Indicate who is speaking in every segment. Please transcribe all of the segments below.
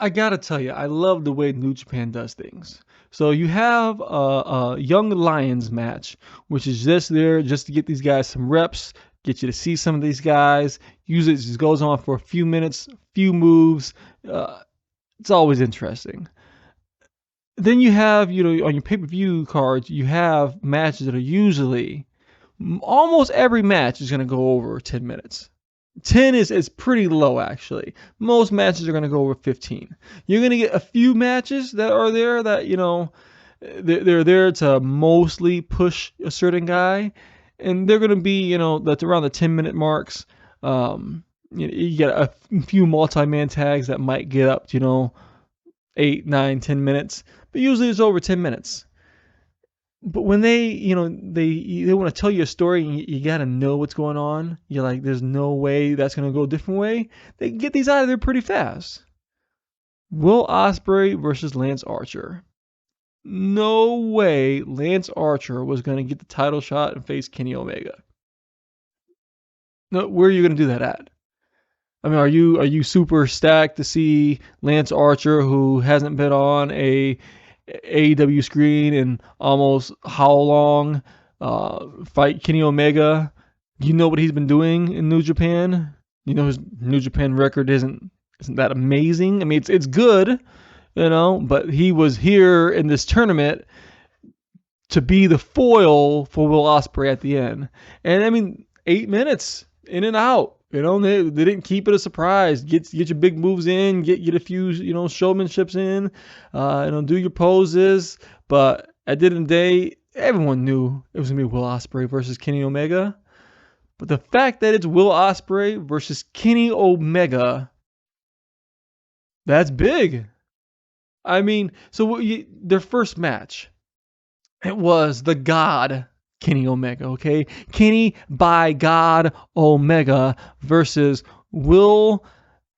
Speaker 1: I gotta tell you, I love the way New Japan does things. So you have a Young Lions match, which is just there just to get these guys some reps, get you to see some of these guys. Usually it just goes on for a few minutes, few moves. It's always interesting. Then you have, on your pay-per-view cards, you have matches that are usually, almost every match is going to go over 10 minutes. 10 is pretty low, actually. Most matches are going to go over 15. You're going to get a few matches that are there that, they're there to mostly push a certain guy, and they're going to be, that's around the 10-minute marks. You get a few multi-man tags that might get up to, 8, 9, 10 minutes, but usually it's over 10 minutes. But when they want to tell you a story and you got to know what's going on, you're like, there's no way that's going to go a different way. They can get these out of there pretty fast. Will Ospreay versus Lance Archer. No way Lance Archer was going to get the title shot and face Kenny Omega. No, where are you going to do that at? I mean, are you super stacked to see Lance Archer, who hasn't been on a AEW screen in almost how long, fight Kenny Omega? You know what he's been doing in New Japan? You know his New Japan record isn't that amazing. I mean, it's good, but he was here in this tournament to be the foil for Will Ospreay at the end. And I mean, 8 minutes in and out. They didn't keep it a surprise. Get your big moves in, get a few, showmanships in, do your poses. But at the end of the day, everyone knew it was going to be Will Ospreay versus Kenny Omega. But the fact that it's Will Ospreay versus Kenny Omega, that's big. I mean, so their first match, it was the God Kenny Omega, okay? Kenny by God Omega versus Will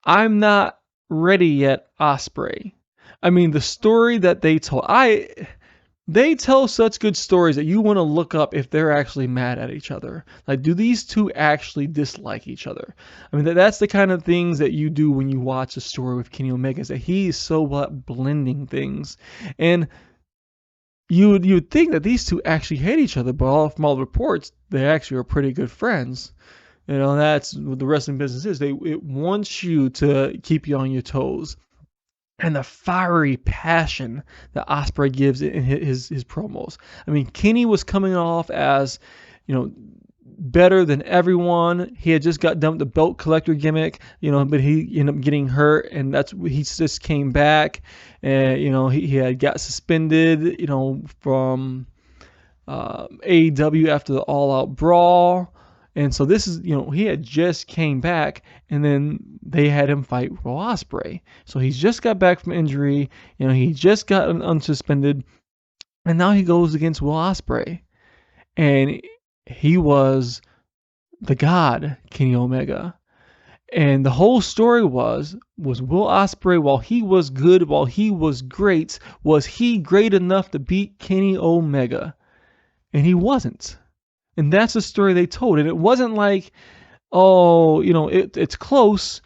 Speaker 1: I'm not ready yet Ospreay. I mean, the story that they told, they tell such good stories that you want to look up if they're actually mad at each other. Like, do these two actually dislike each other? I mean, that's the kind of things that you do when you watch a story with Kenny Omega, is that he's so blending things. And you would think that these two actually hate each other, but from all the reports, they actually are pretty good friends. That's what the wrestling business is. It wants you to keep you on your toes. And the fiery passion that Ospreay gives in his promos. I mean, Kenny was coming off as, better than everyone. He had just got done with the belt collector gimmick, but he ended up getting hurt, and he just came back, and he had got suspended, from AEW after the All Out Brawl, and so this is, he had just came back, and then they had him fight Will Ospreay. So he's just got back from injury, he just got unsuspended, and now he goes against Will Ospreay, and he was the God, Kenny Omega. And the whole story was Will Ospreay, while he was good, while he was great, was he great enough to beat Kenny Omega? And he wasn't. And that's the story they told. And it wasn't like, it's close.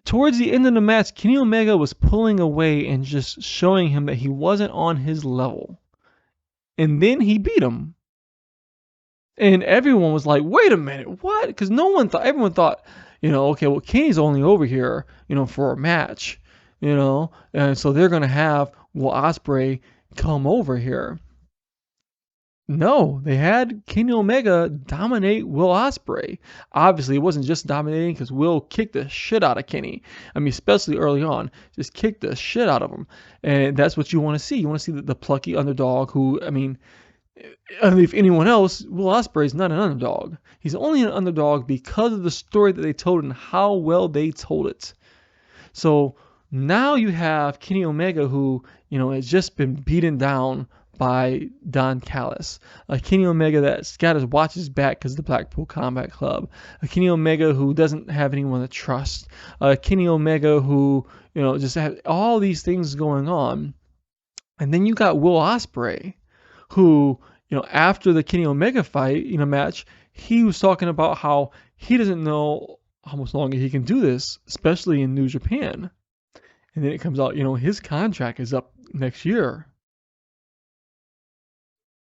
Speaker 1: Towards the end of the match, Kenny Omega was pulling away and just showing him that he wasn't on his level. And then he beat him. And everyone was like, wait a minute, what? Because everyone thought, okay, well, Kenny's only over here, for a match, and so they're going to have Will Ospreay come over here. No, they had Kenny Omega dominate Will Ospreay. Obviously, it wasn't just dominating because Will kicked the shit out of Kenny. I mean, especially early on, just kicked the shit out of him. And that's what you want to see. You want to see the plucky underdog who, if anyone else, Will Ospreay is not an underdog. He's only an underdog because of the story that they told and how well they told it. So now you have Kenny Omega who, has just been beaten down by Don Callis. Kenny Omega that's got his watches back because of the Blackpool Combat Club. Kenny Omega who doesn't have anyone to trust. Kenny Omega who, just have all these things going on. And then you got Will Ospreay, who, after the Kenny Omega fight, match, he was talking about how he doesn't know how much longer he can do this, especially in New Japan. And then it comes out, his contract is up next year.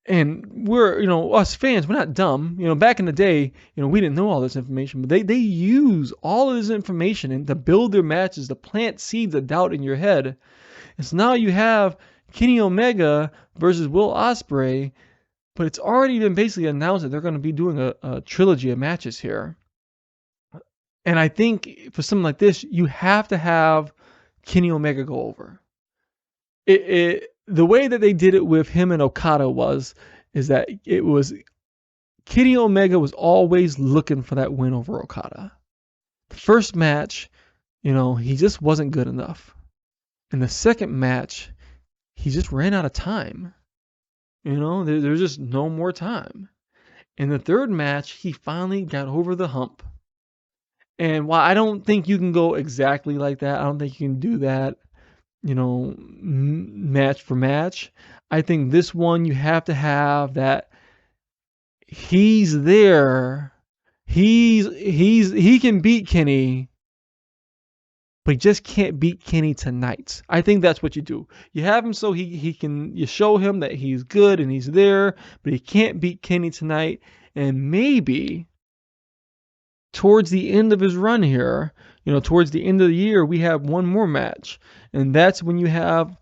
Speaker 1: And we're, us fans, we're not dumb. Back in the day, we didn't know all this information, but they use all of this information and to build their matches, to plant seeds of doubt in your head. And so now you have Kenny Omega versus Will Ospreay, but it's already been basically announced that they're going to be doing a trilogy of matches here. And I think for something like this, you have to have Kenny Omega go over. The way that they did it with him and Okada is that it was Kenny Omega was always looking for that win over Okada. The first match, he just wasn't good enough. In the second match, he just ran out of time. There's just no more time. In the third match, he finally got over the hump. And while I don't think you can go exactly like that, I don't think you can do that, match for match. I think this one you have to have that he's there. He can beat Kenny, but he just can't beat Kenny tonight. I think that's what you do. You have him so you show him that he's good and he's there, but he can't beat Kenny tonight. And maybe towards the end of his run here, towards the end of the year, we have one more match. And that's when you have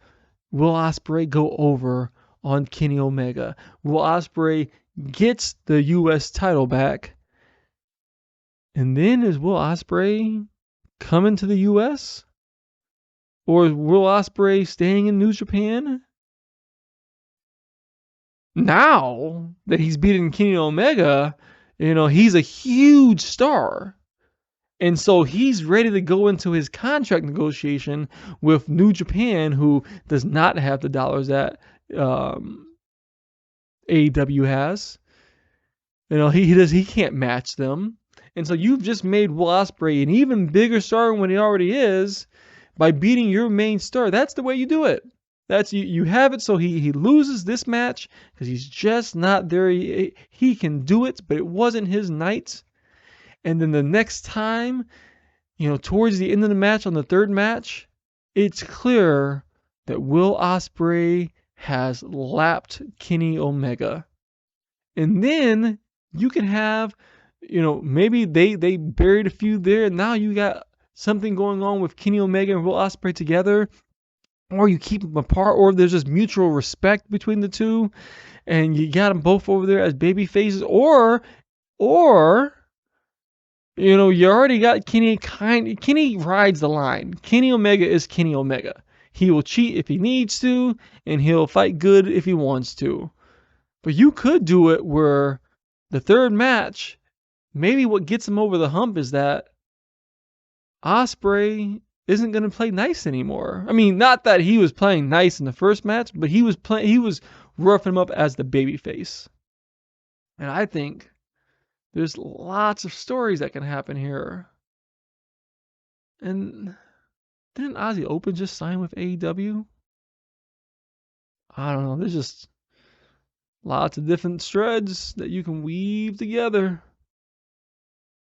Speaker 1: Will Ospreay go over on Kenny Omega. Will Ospreay gets the US title back. And then is Will Ospreay coming to the US? Or is Will Ospreay staying in New Japan? Now that he's beating Kenny Omega, he's a huge star. And so he's ready to go into his contract negotiation with New Japan, who does not have the dollars that AEW has. He can't match them. And so you've just made Will Ospreay an even bigger star than what he already is by beating your main star. That's the way you do it. That's you have it so he loses this match because he's just not there. He can do it, but it wasn't his night. And then the next time, towards the end of the match, on the third match, it's clear that Will Ospreay has lapped Kenny Omega. And then you can have, maybe they buried a feud there, and now you got something going on with Kenny Omega and Will Ospreay together, or you keep them apart, or there's just mutual respect between the two, and you got them both over there as baby faces, or you already got Kenny. Kenny rides the line. Kenny Omega is Kenny Omega. He will cheat if he needs to, and he'll fight good if he wants to. But you could do it where the third match, maybe what gets him over the hump is that Ospreay isn't going to play nice anymore. I mean, not that he was playing nice in the first match, but he was roughing him up as the babyface. And I think there's lots of stories that can happen here. And didn't Aussie Open just sign with AEW? I don't know. There's just lots of different threads that you can weave together.